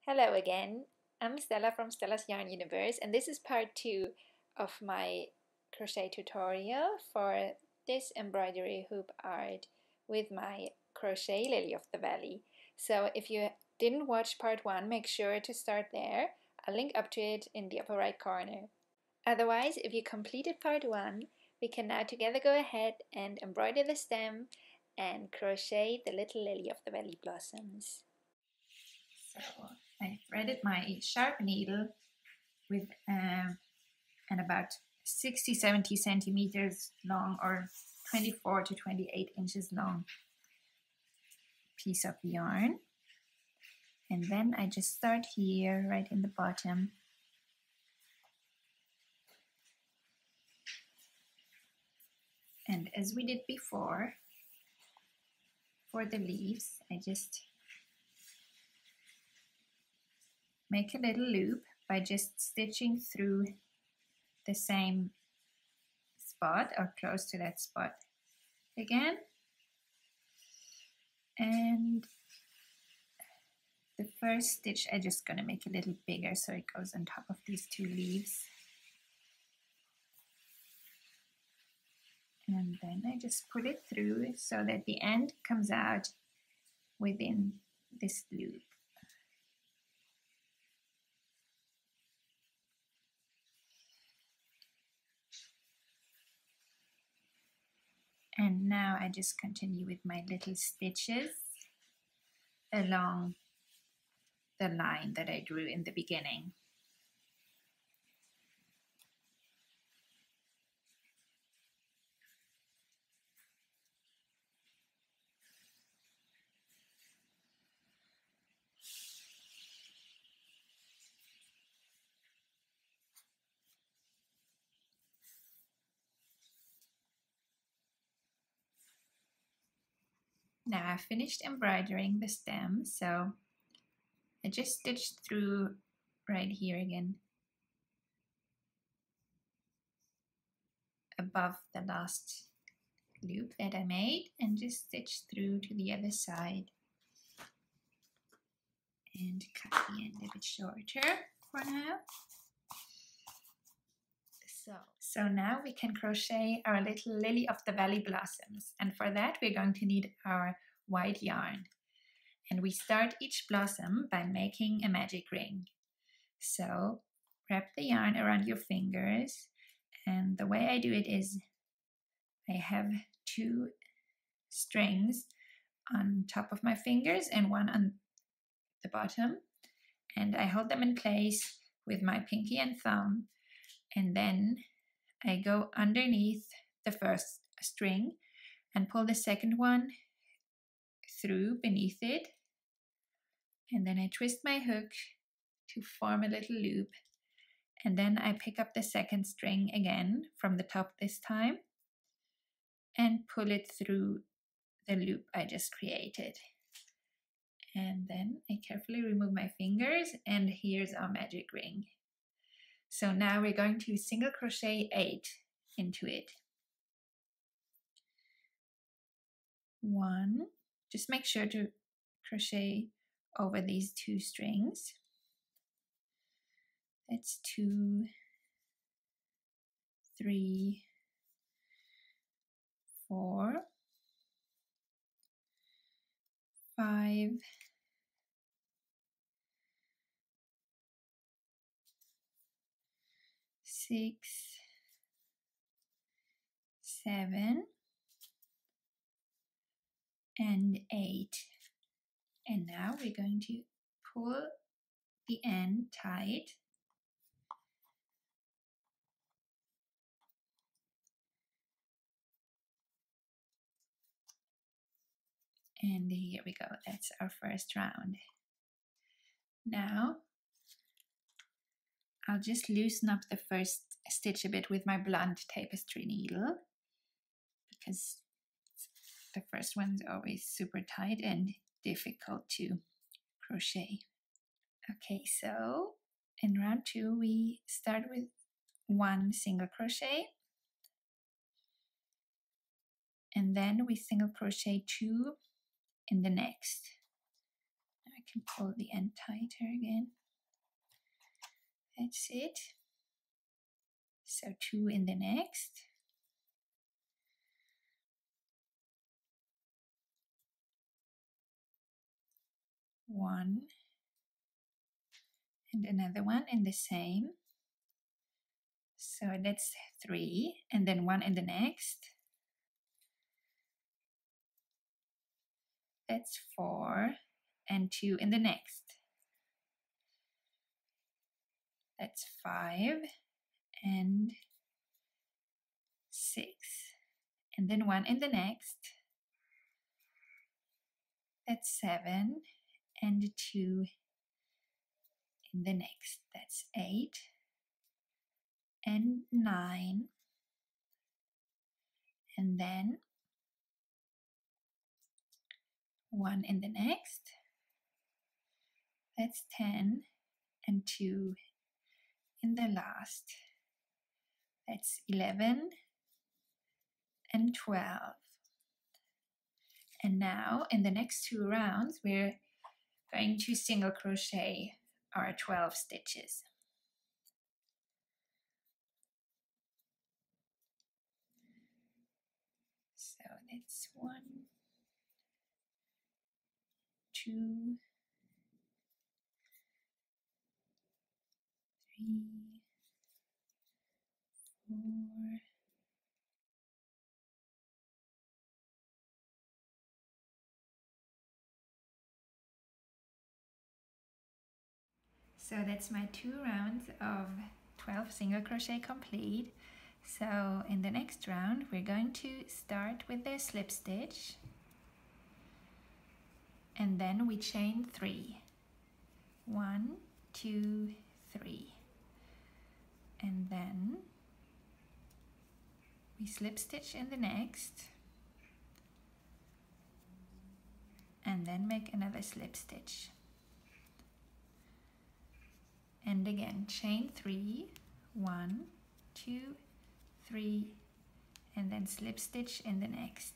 Hello again, I'm Stella from Stella's Yarn Universe, and this is part 2 of my crochet tutorial for this embroidery hoop art with my crochet lily of the valley. So if you didn't watch part 1, make sure to start there. I'll link up to it in the upper right corner. Otherwise, if you completed part 1, we can now together go ahead and embroider the stem and crochet the little lily of the valley blossoms. So I threaded my sharp needle with an about 60-70 centimeters long or 24 to 28 inches long piece of yarn, and then I just start here right in the bottom and as we did before for the leaves, I just make a little loop by just stitching through the same spot or close to that spot again, and the first stitch I'm just going to make a little bigger so it goes on top of these two leaves, and then I just pull it through so that the end comes out within this loop. And now I just continue with my little stitches along the line that I drew in the beginning. Now I've finished embroidering the stem, so I just stitched through right here again above the last loop that I made and just stitched through to the other side and cut the end a bit shorter for now. So now we can crochet our little lily of the valley blossoms, and for that we're going to need our white yarn, and we start each blossom by making a magic ring. So wrap the yarn around your fingers, and the way I do it is I have two strings on top of my fingers and one on the bottom, and I hold them in place with my pinky and thumb, and then I go underneath the first string and pull the second one through beneath it, and then I twist my hook to form a little loop, and then I pick up the second string again from the top this time and pull it through the loop I just created, and then I carefully remove my fingers, and here's our magic ring. So now we're going to single crochet 8 into it. 1, just make sure to crochet over these two strings. That's 2, 3, 4, 5, 6, 7, and 8. And now we're going to pull the end tight and here we go, that's our first round. Now I'll just loosen up the first stitch a bit with my blunt tapestry needle, because the first one's always super tight and difficult to crochet. Okay, so in round 2 we start with 1 single crochet, and then we single crochet 2 in the next. I can pull the end tighter again. That's it. So 2 in the next. 1 and another one in the same. So that's 3 and then 1 in the next. That's 4 and 2 in the next. That's 5 and 6 and then 1 in the next. That's 7 and 2 in the next. That's 8 and 9 and then 1 in the next. That's 10 and 2 in the last. That's 11 and 12. And now in the next 2 rounds we're going to single crochet our 12 stitches. So that's 1, 2, 3, 4, so that's my 2 rounds of 12 single crochet complete. So in the next round we're going to start with the slip stitch and then we chain 3. 1, 2, 3 and then we slip stitch in the next and then make another slip stitch and again chain 3, 1, 2, 3 and then slip stitch in the next.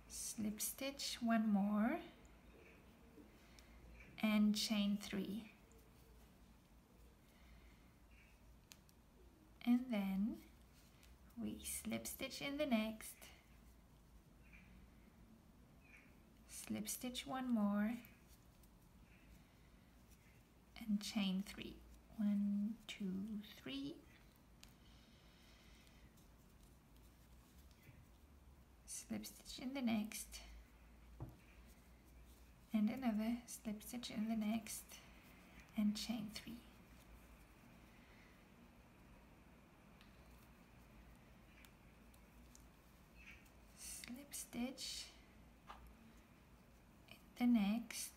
Slip stitch 1 more and chain 3 and then we slip stitch in the next, slip stitch 1 more and chain 3. 1, 2, 3 slip stitch in the next and another slip stitch in the next and chain 3. Slip stitch in the next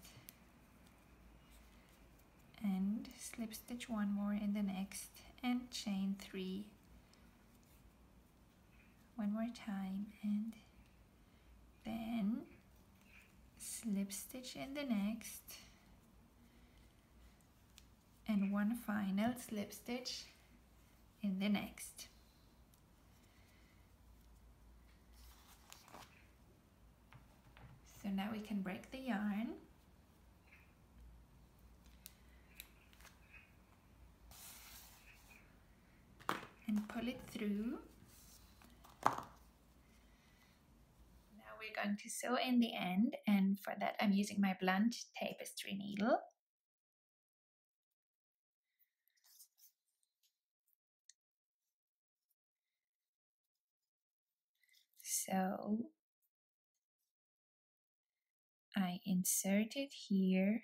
and slip stitch 1 more in the next and chain 3 one more time and then slip stitch in the next and 1 final slip stitch in the next. So now we can break the yarn and pull it through. Now we're going to sew in the end, and for that I'm using my blunt tapestry needle. So I insert it here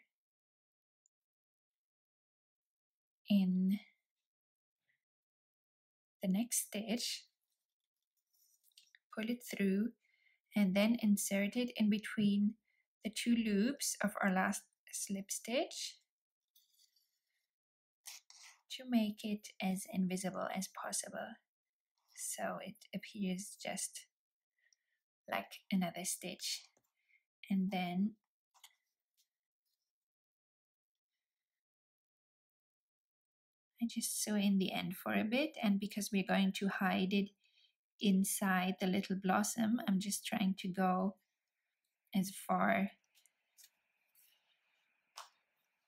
in the next stitch, pull it through, and then insert it in between the 2 loops of our last slip stitch to make it as invisible as possible, so it appears just like another stitch. And then I I just sew in the end for a bit, and because we're going to hide it inside the little blossom, I'm just trying to go as far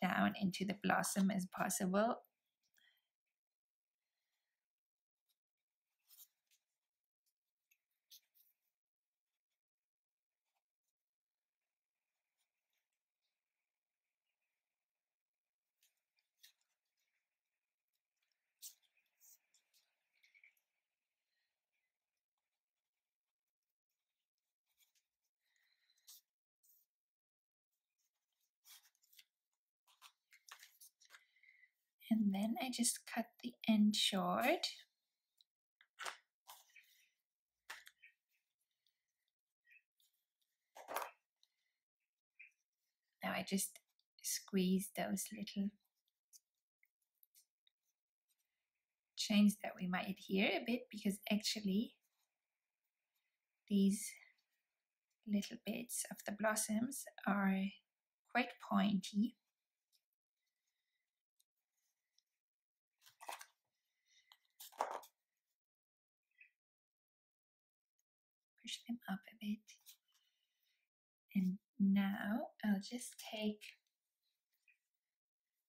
down into the blossom as possible. And then I just cut the end short. Now I just squeeze those little chains that we might hear a bit, because actually these little bits of the blossoms are quite pointy. Push them up a bit. And now I'll just take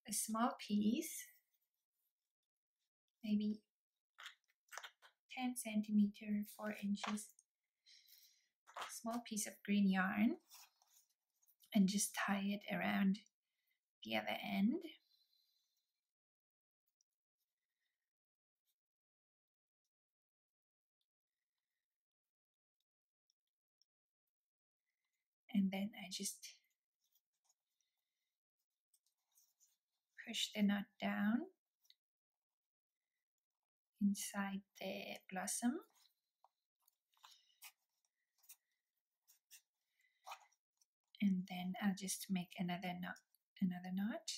a small piece, maybe 10 centimeter, 4 inches, small piece of green yarn, and just tie it around the other end. And then I just push the knot down inside the blossom. And then I'll just make another knot.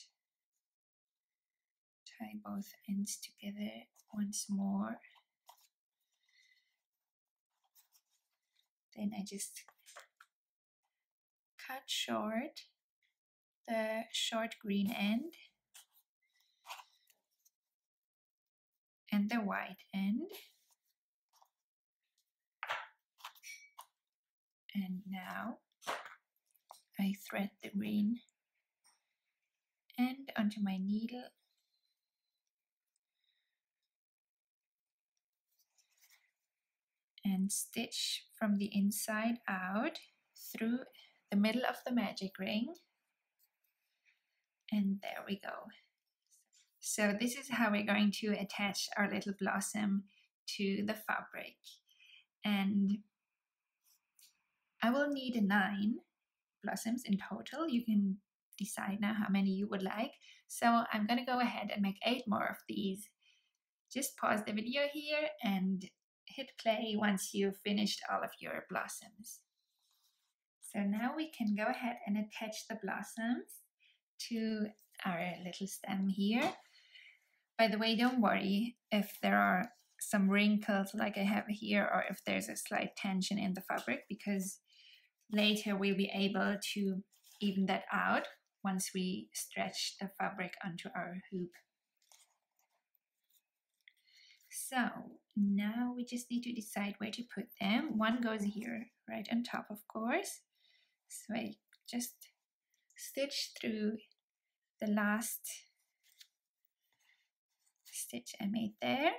Tie both ends together once more. Then I just cut short the short green end and the white end. And now I thread the green end onto my needle and stitch from the inside out through the middle of the magic ring. And there we go. So this is how we're going to attach our little blossom to the fabric. And I will need 9 blossoms in total. You can decide now how many you would like. So I'm going to go ahead and make 8 more of these. Just pause the video here and hit play once you've finished all of your blossoms. So now we can go ahead and attach the blossoms to our little stem here. By the way, don't worry if there are some wrinkles like I have here, or if there's a slight tension in the fabric, because later we'll be able to even that out once we stretch the fabric onto our hoop. So now we just need to decide where to put them. One goes here right on top, of course. So I just stitch through the last stitch I made there.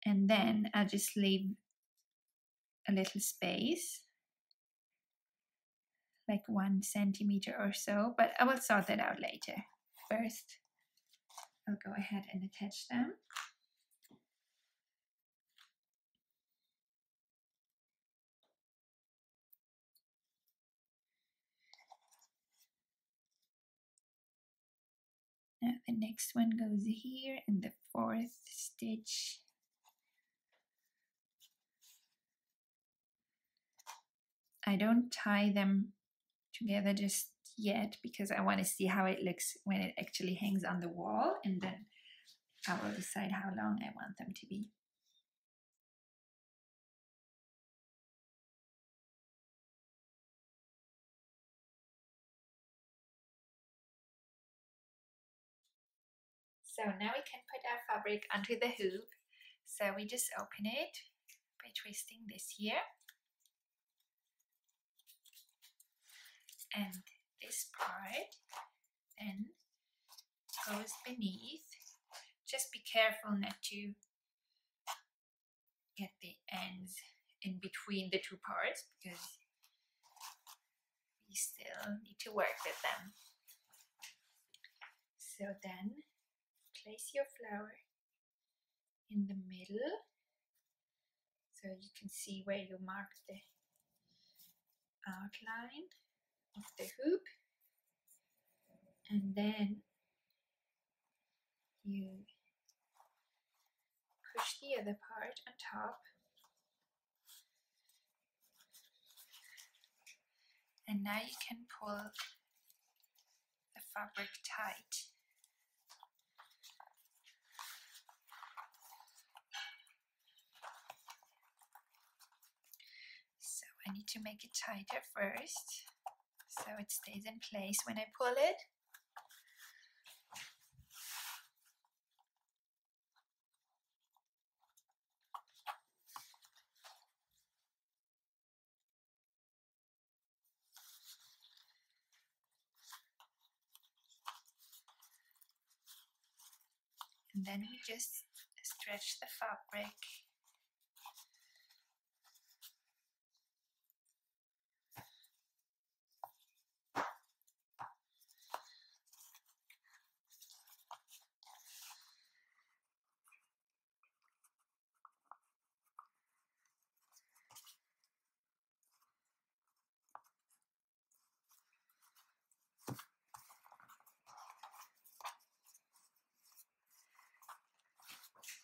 And then I'll just leave a little space, like 1 centimeter or so, but I will sort that out later. First, I'll go ahead and attach them. Now the next one goes here in the 4th stitch. I don't tie them together just yet because I want to see how it looks when it actually hangs on the wall, and then I will decide how long I want them to be. So now we can put our fabric onto the hoop. So we just open it by twisting this here. And this part then goes beneath. Just be careful not to get the ends in between the two parts, because we still need to work with them. So then place your flower in the middle, so you can see where you mark the outline of the hoop, and then you push the other part on top, and now you can pull the fabric tight. So I need to make it tighter first, so it stays in place when I pull it. And then we just stretch the fabric.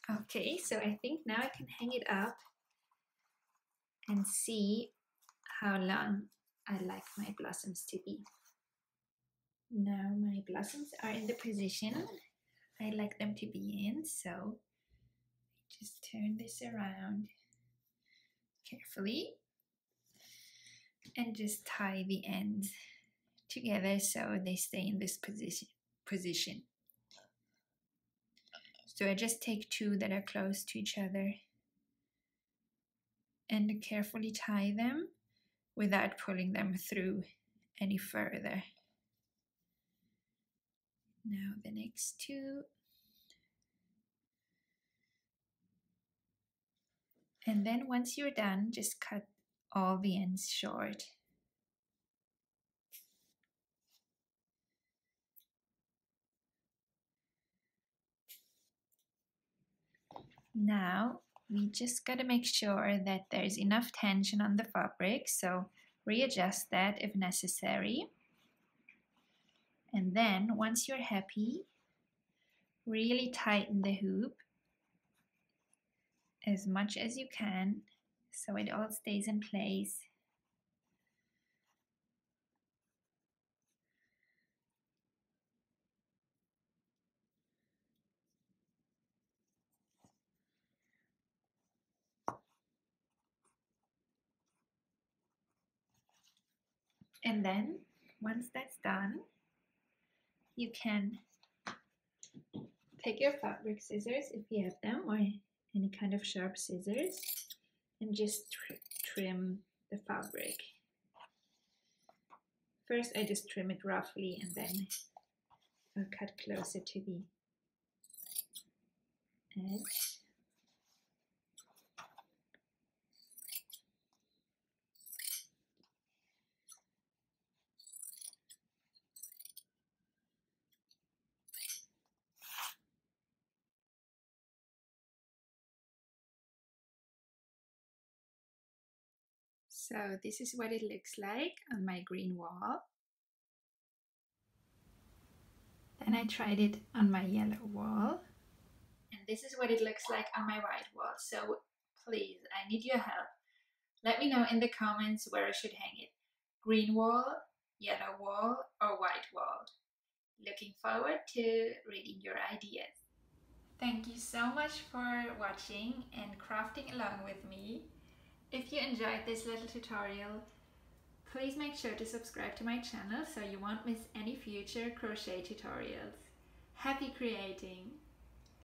Okay, so I think now I can hang it up and see how long I like my blossoms to be. Now my blossoms are in the position I like them to be in, so just turn this around carefully and just tie the ends together so they stay in this position. So I just take two that are close to each other and carefully tie them without pulling them through any further. Now the next two. And then once you're done, just cut all the ends short. Now we just got to make sure that there's enough tension on the fabric, so readjust that if necessary. And then once you're happy, really tighten the hoop as much as you can so it all stays in place. And then once that's done, you can take your fabric scissors if you have them, or any kind of sharp scissors, and just trim the fabric. First I just trim it roughly, and then I'll cut closer to the edge. So this is what it looks like on my green wall. Then I tried it on my yellow wall. And this is what it looks like on my white wall. So please, I need your help. Let me know in the comments where I should hang it. Green wall, yellow wall, or white wall. Looking forward to reading your ideas. Thank you so much for watching and crafting along with me. If you enjoyed this little tutorial, please make sure to subscribe to my channel so you won't miss any future crochet tutorials. Happy creating!